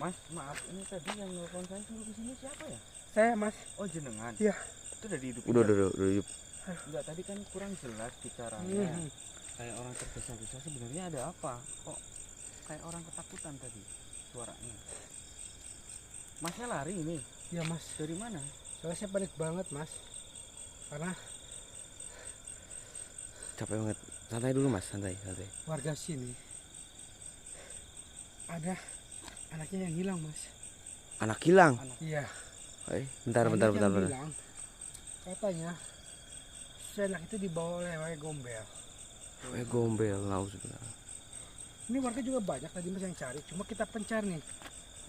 Mas, maaf, ini tadi yang nelfon saya suruh kesini siapa ya? Saya, Mas. Oh, jenengan. Iya. Itu udah dihidupin. Udah hidup. Enggak, tadi kan kurang jelas bicaranya. Kayak orang tergesa-gesa, sebenarnya ada apa? Kok kayak orang ketakutan tadi suaranya. Masnya lari ini? Iya, Mas. Dari mana? Soalnya saya panik banget, Mas. Karena Capek banget. Santai dulu Mas, santai. warga sini ada anaknya yang hilang, Mas. Anak hilang. Iya. Bentar. Yang bilang, katanya si anak itu dibawa oleh wewe gombel. Gombel, sebenarnya. Ini warga juga banyak tadi, Mas, yang cari. Cuma kita pencar nih.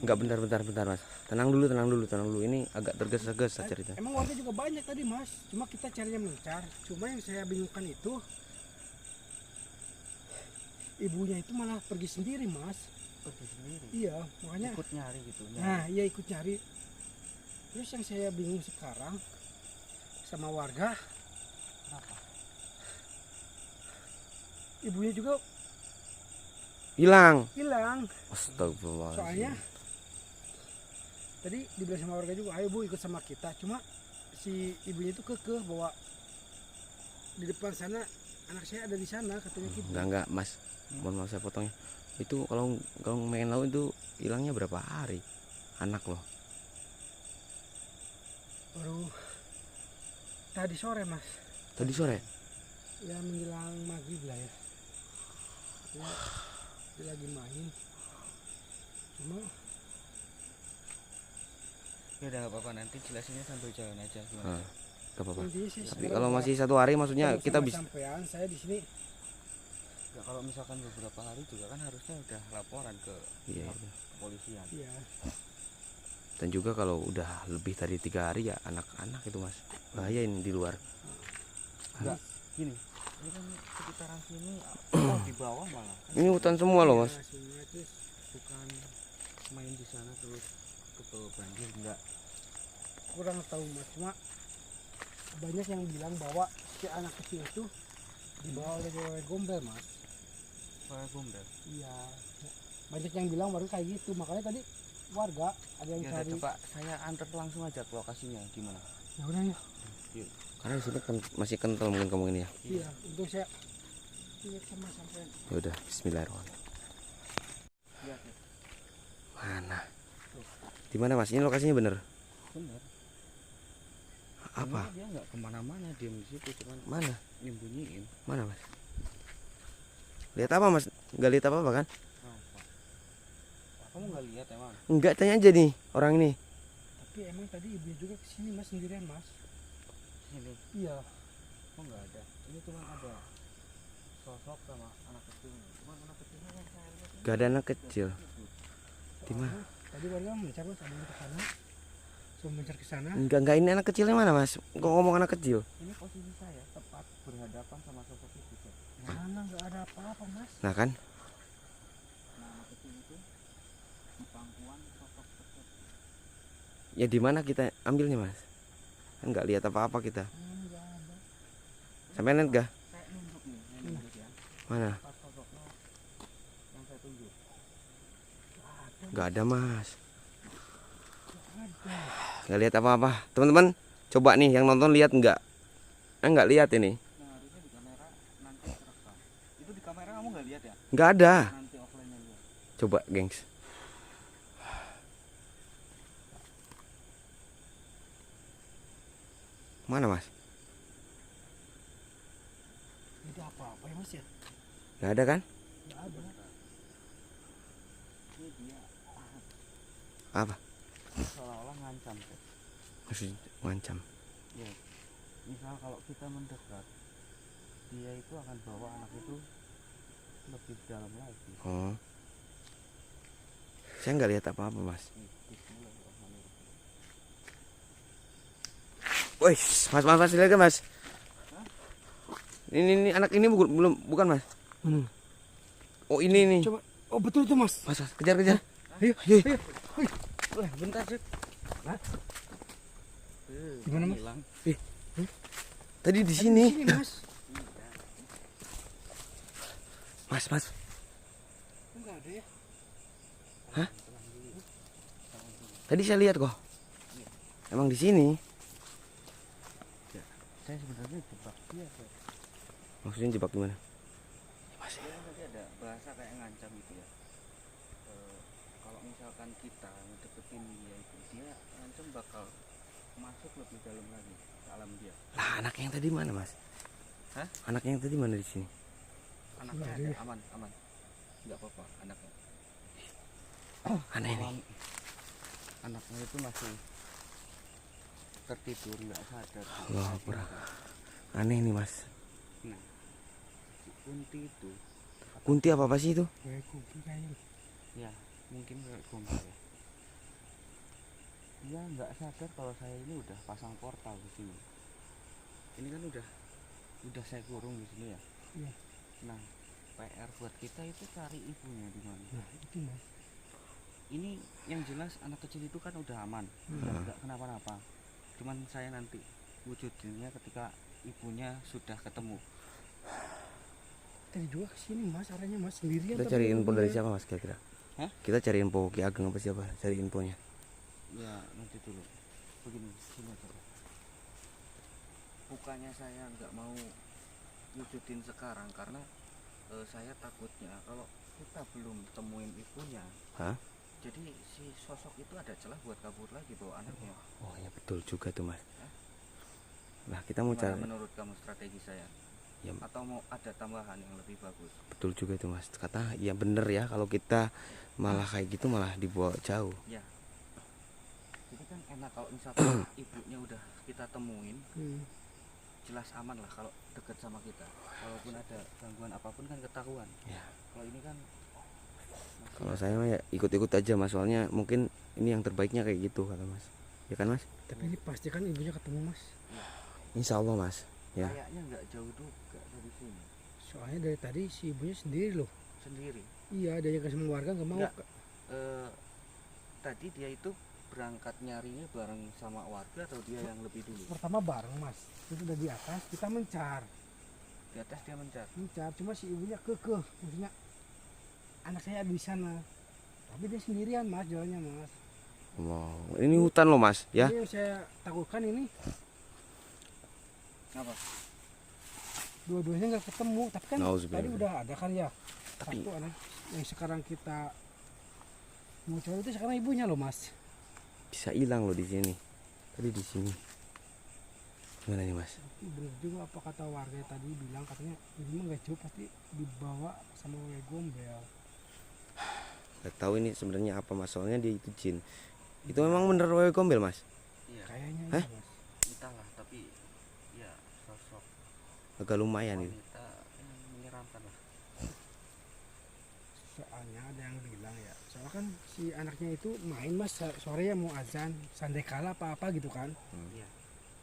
Enggak, bentar Mas. Tenang dulu. Ini agak tergesa-gesa cerita. Emang warga juga banyak tadi, Mas. Cuma kita carinya mencar. Cuma yang saya bingungkan itu ibunya itu malah pergi sendiri, Mas. Pergi sendiri? Iya, makanya ikut nyari gitu. Nah, iya ikut nyari. Terus yang saya bingung sekarang sama warga, Kenapa? ibunya juga Hilang. Astagfirullah. Soalnya tadi dibilang sama warga juga, ayo Bu ikut sama kita. Cuma si ibunya itu kekeh bahwa di depan sana anak saya ada di sana, katanya gitu. Enggak Mas. Mohon maaf saya potongnya. Itu kalau main laut itu hilangnya berapa hari? Anak loh. Baru tadi sore, Mas. Tadi sore? Ya menjelang maghrib lah ya. Dia lagi main. Cuma Ya udah, nggak apa-apa, nanti jelasinnya sambil jalan aja gimana. Gak apa-apa. intinya sih Tapi kalau masih 1 hari maksudnya kita bisa. sampean saya di sini. Ya, kalau misalkan beberapa hari juga kan harusnya udah laporan ke kepolisian. Iya. Dan juga kalau udah lebih dari 3 hari ya anak-anak itu Mas. Bahaya ini di luar. Enggak, gini. Ini kan sekitaran sini di bawah malah. Kan Ini hutan semua loh Mas. Semua itu bukan main di sana terus ke banjir, enggak. kurang tahu, Mas. Cuma banyak yang bilang bahwa si anak kecil itu dibawa oleh wewe gombel, Mas. Wewe gombel? Iya. Banyak yang bilang baru kayak gitu. Makanya tadi warga ada yang Ya udah, cari. coba saya antar langsung aja ke lokasinya gimana. Ya udah ya. Yuk. Karena di sini kan masih kental mungkin kamu ini ya. Iya, untuk saya lihat sama sampean. Ya udah, bismillahirrahmanirrahim. Lihat ya. Mana? Di mana Mas? Ini lokasinya bener? Bener. Apa? Dia nggak kemana-mana, diem di situ, cuman Mana? nyembunyiin. Mana Mas? Lihat apa Mas? Nggak lihat apa-apa kan? Apa? Kamu nggak lihat emang? Enggak, tanya aja nih orang ini. Tapi emang tadi ibu juga kesini, Mas, sendirian, Mas. Sini. Iya. Oh, nggak ada. Ini cuma ada sosok sama anak kecil. Cuma anak kecilnya yang saya lihat ini Gak ada anak kecil. Di mana? Tadi warga mencar, Mas, ada yang ke sana. Suruh mencar ke sana. Enggak, ini anak kecilnya mana Mas? Kok ngomong anak kecil? ini posisi saya tepat berhadapan sama sosok itu. Cek. Mana nggak ada apa-apa, Mas. Nah kan? Nah, anak kecil itu di pangkuan sosok tersebut. Ya di mana kita ambilnya Mas? Kan nggak lihat apa-apa kita. Nggak ada. Sampai lihat gak? Saya nunjuk nih, saya nunjuk ya. Mana? Pas sosoknya yang saya tunjuk. Nggak ada Mas. Ada. Nggak lihat apa-apa. Teman-teman, coba nih yang nonton lihat nggak? Nggak lihat ini. Nah, harusnya di kamera nanti terekam. Itu di kamera kamu nggak lihat ya? Nggak ada. Nanti offline-nya lihat. Coba, gengs. Mana Mas? Tidak ada apa-apa ya, Mas, ya? Nggak ada kan? Nggak ada. Ini dia Apa? seolah-olah ngancam. Cek. Maksudnya ngancam. Ya, misal kalau kita mendekat, dia itu akan bawa anak itu lebih dalam lagi. Oh. Saya nggak lihat apa-apa Mas. Wih, mas, lihat kan Mas? Ini anak ini bukan Mas? Oh ini nih. Coba. Oh, betul itu, Mas. Mas, kejar. Ayo. Wah, bentar sih. Gimana, Mas? Hilang. Tadi di sini. Mas. Mas. Enggak ada ya? Hah? Tadi saya lihat kok. Iya. Emang di sini. Saya sebenarnya jebak dia. Maksudnya jebak gimana? Dia tadi ada bahasa kayak ngancam gitu ya. Kalau misalkan kita ngedeketin dia itu, dia ngancam bakal masuk lebih dalam lagi ke alam dia. Lah anak yang tadi mana mas? Hah? Anak yang tadi mana di sini? Anaknya Nggak ada, ada. aman, nggak apa-apa anaknya. Aneh nih. Anaknya itu masih tertidur, nggak sadar. Allah Akbar. Aneh nih mas. Nah, si Kunti itu, Kunti apa sih itu? Kayak kuki kayaknya. ya mungkin kayak gombal ya. Dia nggak sadar kalau saya ini udah pasang portal di sini. Ini kan udah saya kurung di sini ya. Iya. Nah, PR buat kita itu cari ibunya di mana. Nah itu mas. Ini yang jelas anak kecil itu kan udah aman, nggak kenapa-napa. Cuman saya nanti wujudinnya ketika ibunya sudah ketemu. Tadi juga kesini mas, arahnya mas sendirian. Kita tapi cari info dari dia- siapa mas kira-kira? Hah? Kita cari info Ki Ageng apa siapa? Cari infonya. Ya nanti dulu. Begini, sini aja. Bukannya saya nggak mau wujudin sekarang karena saya takutnya kalau kita belum temuin ibunya, Hah? jadi si sosok itu ada celah buat kabur lagi bawa anaknya. Oh ya betul juga tuh mas. Nah kita mau Gimana cari. menurut kamu strategi saya? Ya Atau mau ada tambahan yang lebih bagus? betul juga itu mas. Kata ya bener ya kalau kita malah kayak gitu malah dibawa jauh. Ya. Jadi kan enak kalau misalkan ibunya udah kita temuin, jelas aman lah kalau deket sama kita. Walaupun ada gangguan apapun kan ketahuan. Ya. Kalau ini kan masih Kalau saya mah ya ikut-ikut aja mas. Soalnya mungkin ini yang terbaiknya kayak gitu kata mas. Ya kan mas? Tapi ini pasti kan ibunya ketemu mas. Insya Allah mas. Ya. kayaknya nggak jauh juga dari sini. Soalnya dari tadi si ibunya sendiri loh. Sendiri. Iya, ada yang ke semua warga nggak mau. Nggak. Tadi dia itu berangkat nyarinya bareng sama warga atau dia yang lebih dulu? Pertama bareng mas, itu udah di atas kita mencar, Di atas dia mencar. cuma si ibunya kekeh, maksudnya anak saya ada di sana, tapi dia sendirian mas jalannya mas. Wow. Ini hutan loh mas. Ya. Ini yang saya takutkan ini Apa? dua-duanya nggak ketemu, tapi kan Nauzubillah. tadi udah ada kan ya. Tapi Satu anak yang sekarang kita mau cari itu sekarang ibunya loh mas. bisa hilang loh di sini. Tadi di sini. Gimana nih mas? Tapi bener juga apa kata warga tadi bilang katanya ini mah nggak jauh pasti dibawa sama wewe gombel. Gak tahu ini sebenarnya apa mas. Soalnya dia itu jin. Itu memang bener wewe gombel mas. Iya. Kayaknya Hah? iya mas. Entahlah, tapi ya sosok Agak lumayan itu. wanita yang menyeramkan lah. Soalnya ada yang bilang ya, soalnya kan si anaknya itu main mas sore ya mau azan sandai kala apa gitu kan, Iya.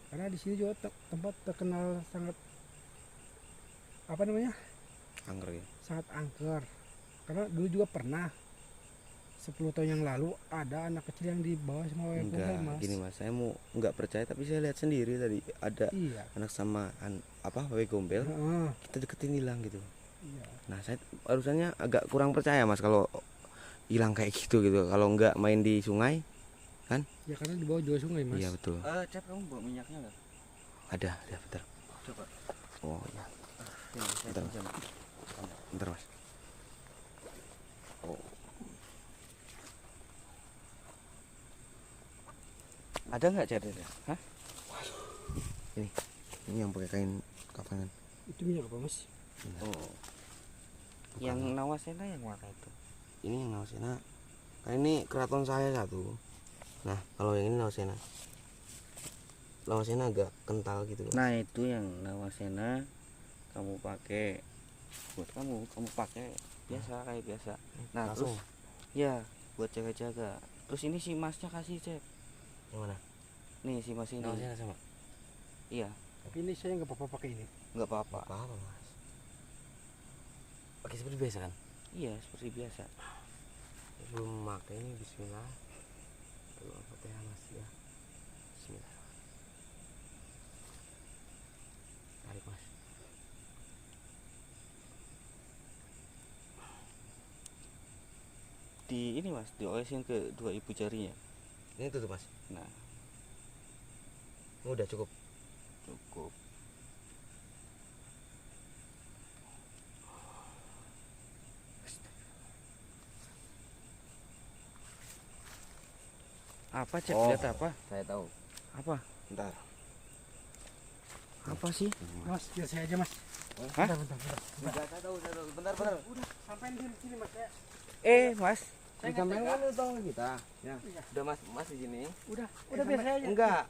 karena di sini juga tempat terkenal sangat apa namanya Angker ya. sangat angker, karena dulu juga pernah 10 tahun yang lalu ada anak kecil yang dibawa sama wewe Enggak, gombel mas. gini mas. Saya mau nggak percaya tapi saya lihat sendiri tadi ada Iya. anak sama apa wewe gombel. Heeh, Kita deketin hilang gitu. iya. Nah saya barusannya agak kurang percaya mas kalau hilang kayak gitu kalau nggak main di sungai. Ya karena dibawa juga sungai mas. Iya betul. Cep, kamu bawa minyaknya nggak? Ada bentar. Coba. Oh ya Sini, saya Bentar. pinjam. bentar mas. Oh Ada nggak cairannya? Hah? ini yang pakai kain kafanan. Itu minyak apa mas? Oh. Yang Nawasena yang warna itu. Ini yang Nawasena. Kan ini keraton saya satu. Nah kalau yang ini Nawasena. Nawasena agak kental gitu loh. Nah, itu yang Nawasena kamu pakai buat kamu pakai biasa kayak biasa. Nah, Langsung. terus ya buat jaga-jaga. Terus ini si masnya kasih cek. Yang mana? Nih si mas ini. Nawasena sama. Iya, Tapi ini saya nggak apa-apa pakai ini. nggak apa-apa. Apa mas? Pakai seperti biasa kan? Iya, seperti biasa. Belum memakai ini Bismillah. Dulu Al-Fatihah mas ya. Bismillah. Tarik mas. Di ini mas, diolesin ke dua ibu jarinya. Ini tutup mas. Nah, Udah cukup. cukup. Apa Cep? Oh. Lihat apa? Saya tahu. Apa? Bentar. Apa sih? Mas, biar saya aja mas. Hah? Bentar. Enggak, saya tahu. Bentar. Udah, sampein di sini mas ya. Mas. Saya Sampean nggak kan lu tolong kita. Ya. Iya. Udah mas di sini. Udah biar saya aja. Enggak.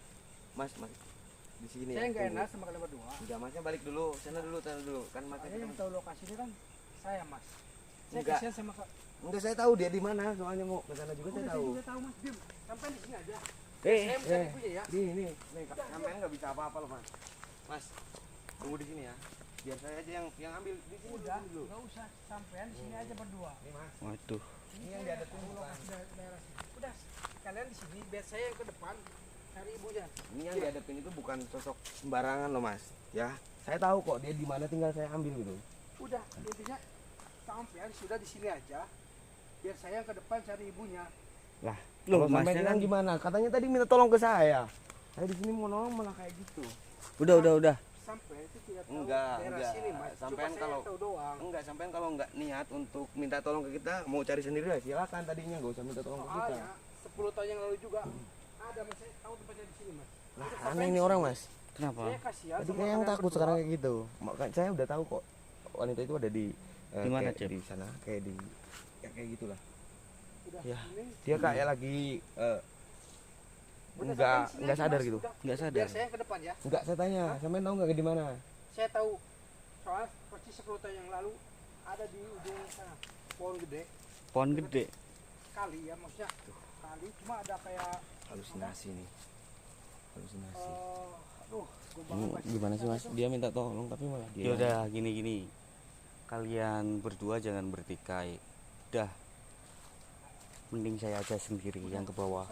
Mas di sini Saya ya. nggak tunggu. enak sama kalian berdua. Udah masnya balik dulu. Sana dulu. Kan masnya Saya yang tahu lokasinya kan saya mas. Saya Enggak. kasihan sama kak. Enggak, saya tahu dia di mana. Soalnya mau ke sana juga saya Udah, tahu. juga tahu mas. Diam. Sampein di sini aja. Eh, Saya bukan ibunya ya. Nih, sampean nggak bisa apa-apa loh mas. Mas, tunggu di sini ya. Biar saya aja yang ambil di sini Udah, dulu. nggak usah. Sampein di sini aja berdua. Nih mas, waduh. ini yang diadepin Tahu bukan. lokasi daerah sini. Udah, kalian di sini. Biar saya yang ke depan cari ibunya. Ini yang diadepin itu bukan sosok sembarangan loh mas. Ya, saya tahu kok dia di mana, tinggal saya ambil gitu. Udah, intinya sampean sudah di sini aja. Biar saya yang ke depan cari ibunya. Lah, Kalau loh, sampai masnya hilang kan gimana? Katanya tadi minta tolong ke saya. Saya di sini mau nolong malah kayak gitu. udah. Sampai itu tidak tahu Enggak, daerah enggak. sini mas. Sampean Cuma saya kalau- tahu doang. Enggak, sampean kalau nggak niat untuk minta tolong ke kita, mau cari sendiri ya silakan tadinya, nggak usah minta tolong ke kita. Soalnya 10 tahun yang lalu juga ada mas, saya tahu tempatnya di sini mas. Lah, Udah, aneh sampein ini di orang sini. mas. Kenapa? Saya kasihan Tadi sama kayak yang kalian takut berdua. sekarang kayak gitu. Makanya saya udah tahu kok wanita itu ada di Di mana, kayak Cep? di sana, kayak di ya kayak gitulah. Udah, Ya. ini, Dia kayak lagi udah, enggak sampein di sini aja, sadar Mas. gitu. Udah, Nggak sadar. biar saya yang ke depan ya. Enggak, saya tanya, sampean tahu nggak di mana? Saya tahu. Soalnya persis 10 tahun yang lalu ada di ujung sana pohon gede Pohon gede. kali ya maksudnya kali, cuma ada kayak Halusinasi nih. Halusinasi. aduh gue Ini banget gimana sih mas? Dia minta tolong tapi malah dia. Ya udah, gini. Kalian berdua jangan bertikai. Udah. Mending saya aja sendiri yang ke bawah.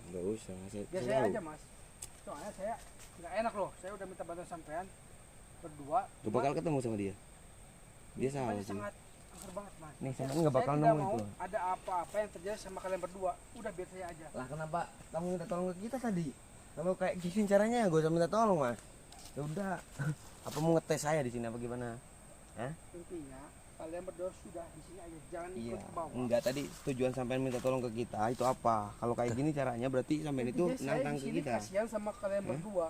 Enggak usah. biar saya aja mas, soalnya saya nggak enak loh, saya udah minta bantuan sampean berdua. Lu bakal ketemu sama dia. Dia salah Pokoknya sih. sangat angker banget mas. Nih, Saya- sampean nggak bakal saya tidak nemu mau itu. ada apa-apa yang terjadi sama kalian berdua. Udah biar saya aja. Lah kenapa kamu minta tolong ke kita tadi? Kalau kayak gini caranya gue usah minta tolong mas. Ya udah. Apa mau ngetes saya di sini apa gimana? Intinya kalian berdua sudah di sini aja, jangan ikut ke bawah. Enggak, tadi tujuan sampean minta tolong ke kita itu apa? Kalau kayak gini caranya berarti sampean itu Intinya saya nantang di ke sini kita. kasihan sama kalian berdua.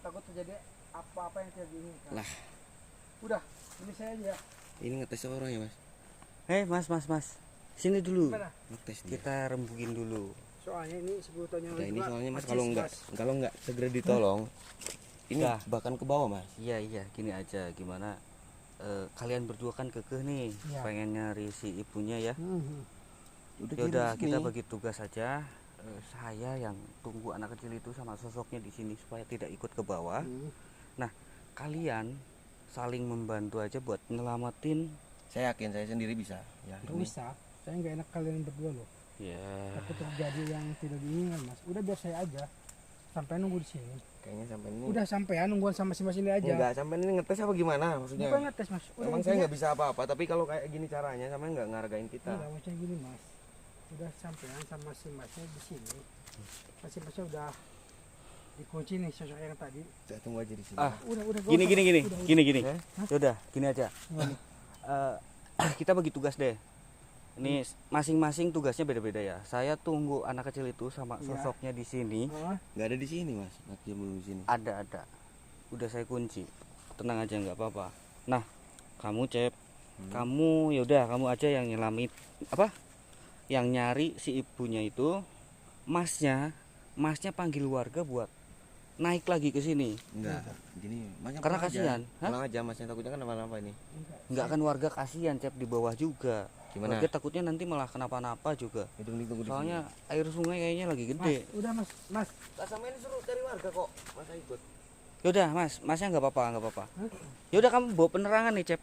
Takut terjadi apa-apa yang tidak diinginkan. Lah. Udah, ini saya aja. Ini ngetes orang ya mas? Mas. Sini dulu. Gimana? Ngetes dia. Kita rembukin dulu. Soalnya ini 10 tahun yang Udah, lalu ini juga soalnya mas persis, kalau enggak segera ditolong, ini Udah. bahkan ke bawah mas. Iya, gini aja. Gimana? Kalian berdua kan kekeh nih, Iya. pengen nyari si ibunya ya. Udah, Ya udah, di sini. kita bagi tugas saja. Saya yang tunggu anak kecil itu sama sosoknya di sini supaya tidak ikut ke bawah. Kalian saling membantu aja buat nyelamatin. Saya yakin saya sendiri bisa. Ya. Gak usah, saya nggak enak kalian berdua loh. Ya. Takut terjadi yang tidak diinginkan mas. Udah biar saya aja. Sampai nunggu di sini. Kayaknya sampean ini. Udah sampean nungguan sama si mas ini aja. Enggak, sampean ini ngetes apa gimana maksudnya? Bukan ngetes mas. Udah Emang saya intinya- nggak bisa apa-apa, tapi kalau kayak gini caranya sampean nggak ngargain kita. Enggak, maksudnya gini mas. Udah sampean sama si masnya di sini. Si masnya udah dikunci nih sosok yang tadi. Saya tunggu aja di sini. Ah. Udah. Gini. Udah. Gini. Hah? Ya udah, gini aja. Kita bagi tugas deh. Ini masing-masing tugasnya beda-beda ya. Saya tunggu anak kecil itu sama Iya. sosoknya di sini. Ah, Nggak ada di sini mas, nanti belum di sini. Ada. Udah saya kunci. Tenang aja, nggak apa-apa. Nah, kamu Cep, kamu yaudah kamu aja yang nyelamit yang nyari si ibunya itu. Masnya panggil warga buat naik lagi ke sini. Enggak, gini masnya Karena pulang aja. kasihan, hah? Pulang aja masnya, takutnya kan apa-apa ini. Nggak kan warga kasihan Cep di bawah juga. Gimana? Warga takutnya nanti malah kenapa-napa juga. Tunggu di Soalnya air sungai kayaknya lagi mas, gede. udah mas. sini. Sama ini suruh cari warga kok, masa ikut. Yaudah masnya nggak apa-apa. Yaudah kamu bawa penerangan nih Cep.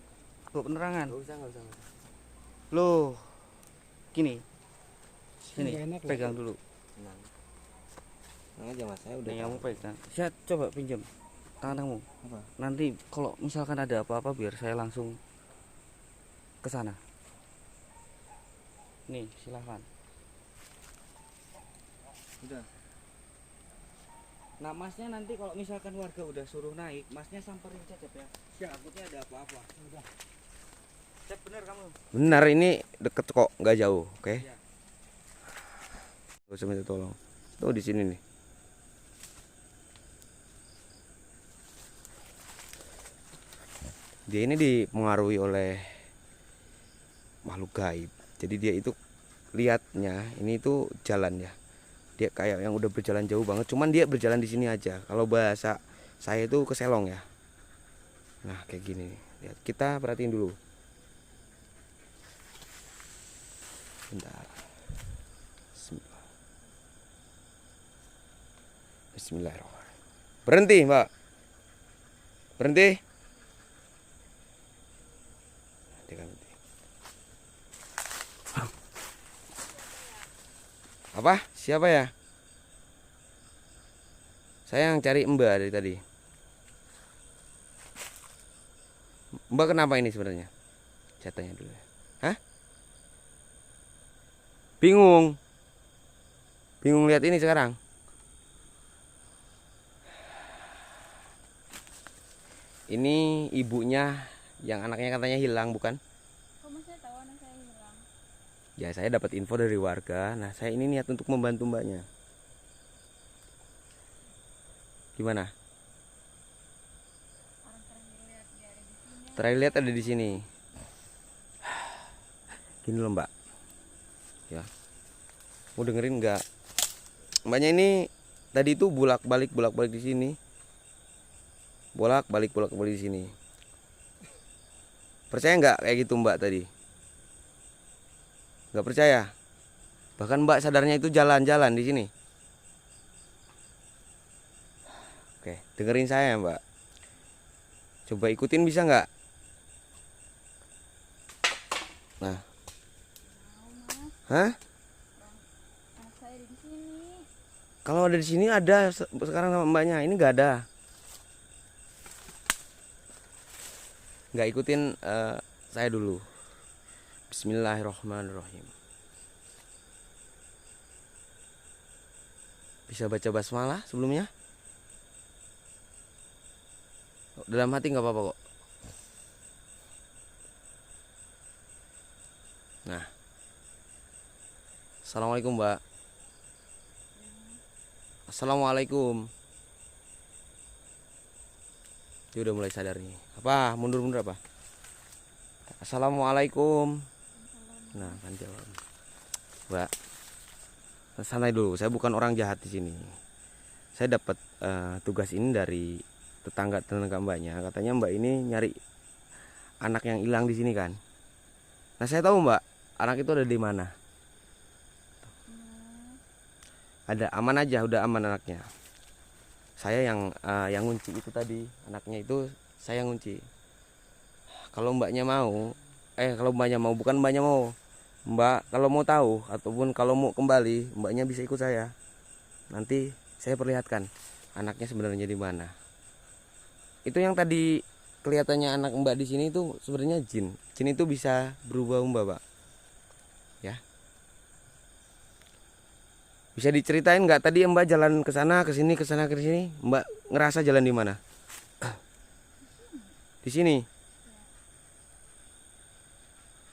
Bawa penerangan. Nggak usah. Loh, gini. Sini, Nggak enak loh. pegang dulu. Tenang aja mas, saya udah. Nih kamu pegang. Saya coba pinjam tangan kamu. Apa? Nanti kalau misalkan ada apa-apa biar saya langsung ke sana. Nih, silahkan. Udah. Nah masnya nanti kalau misalkan warga udah suruh naik, masnya samperin Cecep ya. Siap. Takutnya ada apa-apa. Udah. Cep bener kamu. Benar, ini deket kok, nggak jauh. Oke. Iya. Gak usah minta tolong. Tuh di sini nih. Dia ini dipengaruhi oleh makhluk gaib. Jadi dia itu lihatnya ini itu jalan ya. Dia kayak yang udah berjalan jauh banget. Cuman dia berjalan di sini aja. Kalau bahasa saya itu keselong ya. Nah kayak gini nih. Lihat, kita perhatiin dulu. Bentar. Bismillahirrahmanirrahim. Berhenti, Mbak. Berhenti. Dia kan berhenti. Apa? Siapa ya? Saya yang cari Mbak dari tadi. Mbak kenapa ini sebenarnya? Saya tanya dulu ya. Hah? Bingung. Bingung lihat ini sekarang. Ini ibunya yang anaknya katanya hilang, bukan? Kok masnya tahu anak saya hilang? Ya saya dapat info dari warga. Nah saya ini niat untuk membantu mbaknya. Gimana? Orang terakhir lihat dia ada di sini. Terakhir lihat ada di sini. Gini loh mbak. Ya. Mau dengerin nggak? Mbaknya ini tadi itu bolak-balik di sini. Bolak-balik di sini. Percaya nggak kayak gitu mbak tadi? Nggak percaya? Bahkan mbak sadarnya itu jalan-jalan di sini. Oke, dengerin saya mbak. Coba ikutin bisa nggak? Nah, Mau mas, hah? anak saya ada di sini. Kalau ada di sini ada sekarang sama mbaknya. Ini nggak ada. Nggak ikutin saya dulu. Bismillahirrahmanirrahim. Bisa baca basmalah sebelumnya? Dalam hati nggak apa-apa kok. Nah, assalamualaikum mbak. Assalamualaikum. Dia udah mulai sadar nih. Apa? Mundur-mundur apa? Assalamualaikum. Nah, kan jawab. Mbak, santai dulu. Saya bukan orang jahat di sini. Saya dapat tugas ini dari tetangga mbaknya. Katanya mbak ini nyari anak yang hilang di sini kan. Nah, saya tahu mbak, anak itu ada di mana. Ada, aman aja, udah aman anaknya. Saya yang ngunci itu tadi, anaknya itu saya ngunci. Kalau mbaknya mau, bukan mbaknya mau. Mbak kalau mau tahu ataupun kalau mau kembali, mbaknya bisa ikut saya. Nanti saya perlihatkan anaknya sebenarnya di mana. Itu yang tadi kelihatannya anak mbak di sini itu sebenarnya jin. Jin itu bisa berubah mbak, Pak. Ya. Bisa diceritain nggak tadi mbak jalan ke sana ke sini ke sana ke sini, mbak ngerasa jalan di mana? Di sini.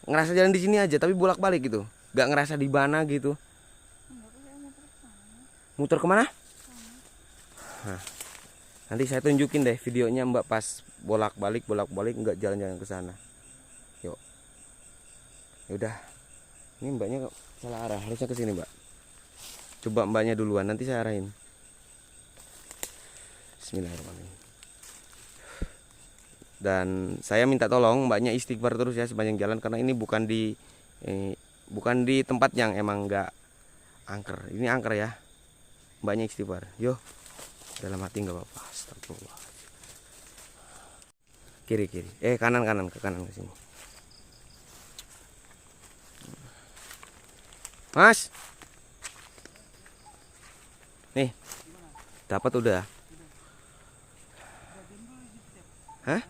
Ngerasa jalan di sini aja tapi bolak-balik gitu. Nggak ngerasa di mana gitu. Enggak, kok saya muter ke sana. Muter kemana? Nah, nanti saya tunjukin deh videonya mbak pas bolak-balik nggak jalan-jalan ke sana. Yuk. Yaudah. Ini mbaknya salah arah, harusnya ke sini mbak. Coba mbaknya duluan, nanti saya arahin. Bismillahirrahmanirrahim. Dan saya minta tolong mbaknya istighfar terus ya sepanjang jalan, karena ini bukan di tempat yang emang nggak angker. Ini angker ya. Mbaknya istighfar. Yo. Dalam hati nggak apa-apa. Astagfirullah. Kiri. Kanan ke sini. Mas. Nih. Dapat udah. Hah?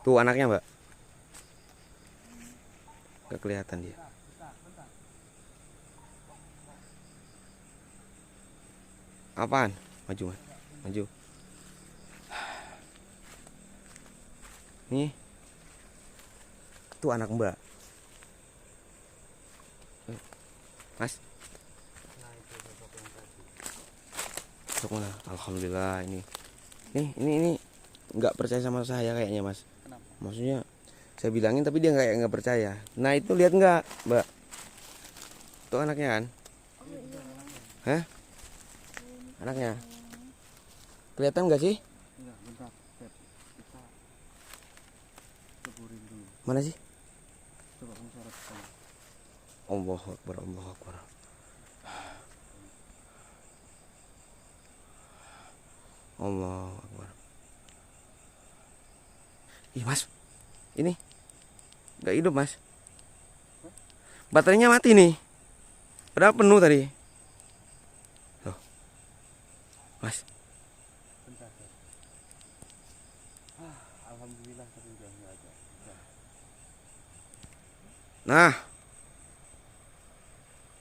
Tuh anaknya mbak. nggak kelihatan dia. Apaan? Maju Mas, maju. Nih, itu anak Mbak. Mas, Nah itu sosok yang tadi. masuk mana? Alhamdulillah ini. Ini nggak percaya sama saya kayaknya Mas. Kenapa? Maksudnya saya bilangin tapi dia nggak percaya. Nah itu lihat nggak Mbak? Itu anaknya kan? Hah? Anaknya? Kelihatan nggak sih? Enggak, bentar. Beb. Kita ceburin dulu. Mana sih? Coba kamu sorot ke sana. Allahu Akbar, Allahu Akbar. Allahu Akbar. Ih Mas, ini nggak hidup Mas. Baterainya mati nih. Padahal penuh tadi. Loh, Mas. Bentar, Beb. Alhamdulillah tapi udah enggak ada. Udah. Nah,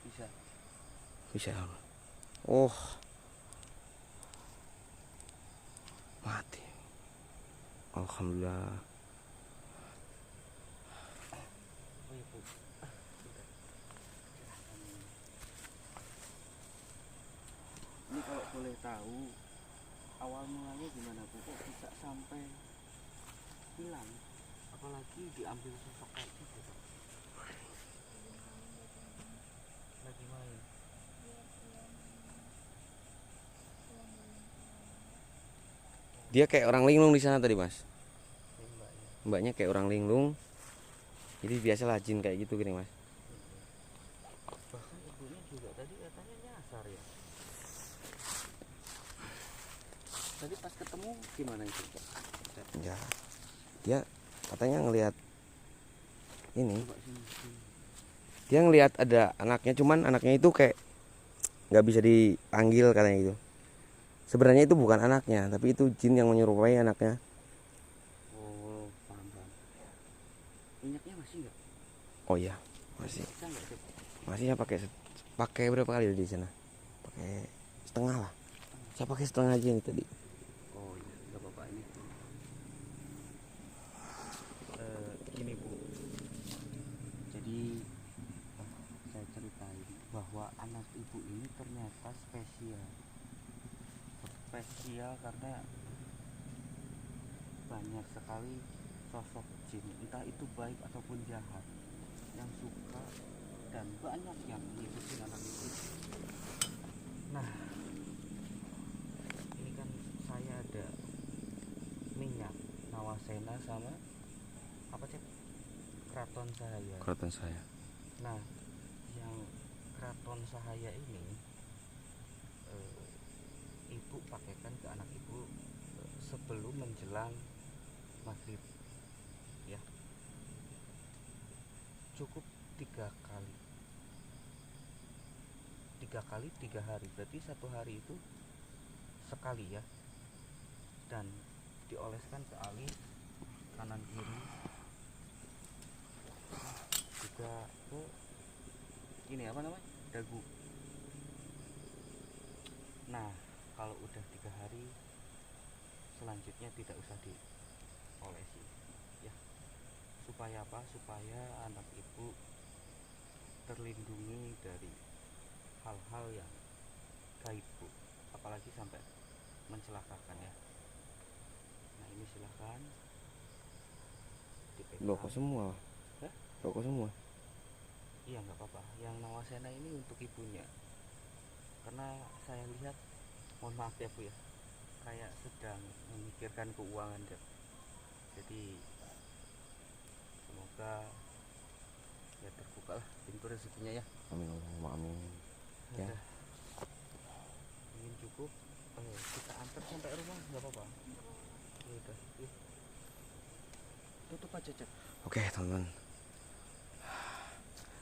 Bisa. bisa. Oh, mati. Alhamdulillah. Oh iya, Bu. Ini kalau boleh tahu awal mulanya gimana Bu? Kok bisa sampai hilang? Apalagi diambil sosok kayak gitu. Pak. Lagi main. Dia kayak orang linglung di sana tadi Mas. Ini mbaknya. Mbaknya kayak orang linglung. Jadi biasalah jin kayak gitu gini Mas. Bahkan ibunya juga tadi katanya nyasar ya. Tadi pas ketemu gimana itu Pak? Ya, dia katanya ngelihat ini. Coba sini. Dia ngelihat ada anaknya, cuman anaknya itu kayak nggak bisa dipanggil katanya gitu. Sebenarnya itu bukan anaknya, tapi itu jin yang menyerupai anaknya. Oh, paham. Minyaknya masih nggak? Oh iya, masih. Bisa nggak Beb? Masih ya pakai berapa kali di sana? Pakai setengah lah. Saya pakai setengah aja ini tadi. Oh iya, nggak apa-apa ini. Gini Bu, jadi saya ceritain bahwa anak ibu ini ternyata spesial karena banyak sekali sosok jin, entah itu baik ataupun jahat, yang suka dan banyak yang ngikutin anak itu. Nah, ini kan saya ada minyak nawasena sama apa cek keraton Sahaya. Keraton saya. Nah, yang keraton Sahaya ini ibu pakaikan ke anak ibu sebelum menjelang maghrib, ya. Cukup 3 kali 3 hari, berarti 1 hari itu sekali ya, dan dioleskan ke alis kanan kiri, juga ke ini apa namanya, dagu. Nah, kalau udah 3 hari selanjutnya tidak usah diolesi ya. Supaya apa? Supaya anak ibu terlindungi dari hal-hal yang gaib Bu, apalagi sampai mencelakakan ya. Nah ini silahkan dipegang. Loko semua. Hah? Loko semua. Iya nggak apa-apa, yang nawasena ini untuk ibunya, karena saya lihat, mohon maaf ya Bu ya, kayak sedang memikirkan keuangan ya. Jadi semoga ya terbuka lah pintu rezekinya ya. Amin Allahumma amin. Ya. Udah. Ingin cukup, kita antar sampai rumah nggak apa-apa. Ya udah, yuk. Tutup aja Cep. Oke teman-teman.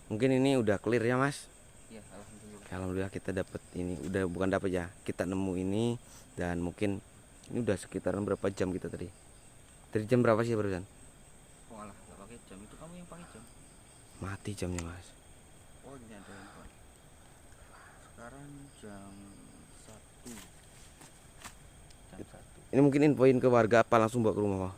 Mungkin ini udah clear ya Mas. Ya alhamdulillah. Alhamdulillah kita dapat ini, udah bukan dapat ya, kita nemu ini. Dan mungkin ini udah sekitaran berapa jam kita tadi? Dari jam berapa sih barusan? Oh alah nggak pakai jam, itu kamu yang pakai jam. Mati jamnya mas. Oh ini ada handphone. Sekarang jam 1. Jam 1. Ini mungkin infoin ke warga apa langsung bawa ke rumah Bang?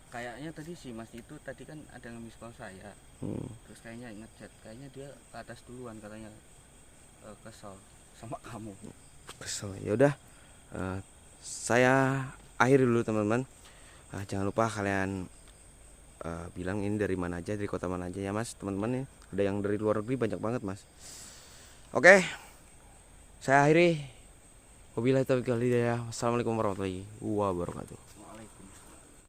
Kayaknya tadi si mas itu tadi kan ada nge-miss call saya. Terus kayaknya ngechat, kayaknya dia ke atas duluan katanya, kesel sama kamu. Kesel. Ya udah, saya akhiri dulu teman-teman. Jangan lupa kalian bilang ini dari mana aja, dari kota mana aja ya mas, teman-teman. Ada yang dari luar negeri banyak banget mas. Oke, saya akhiri. Wabillahi taufiq wal hidayah. Wassalamualaikum warahmatullahi wabarakatuh.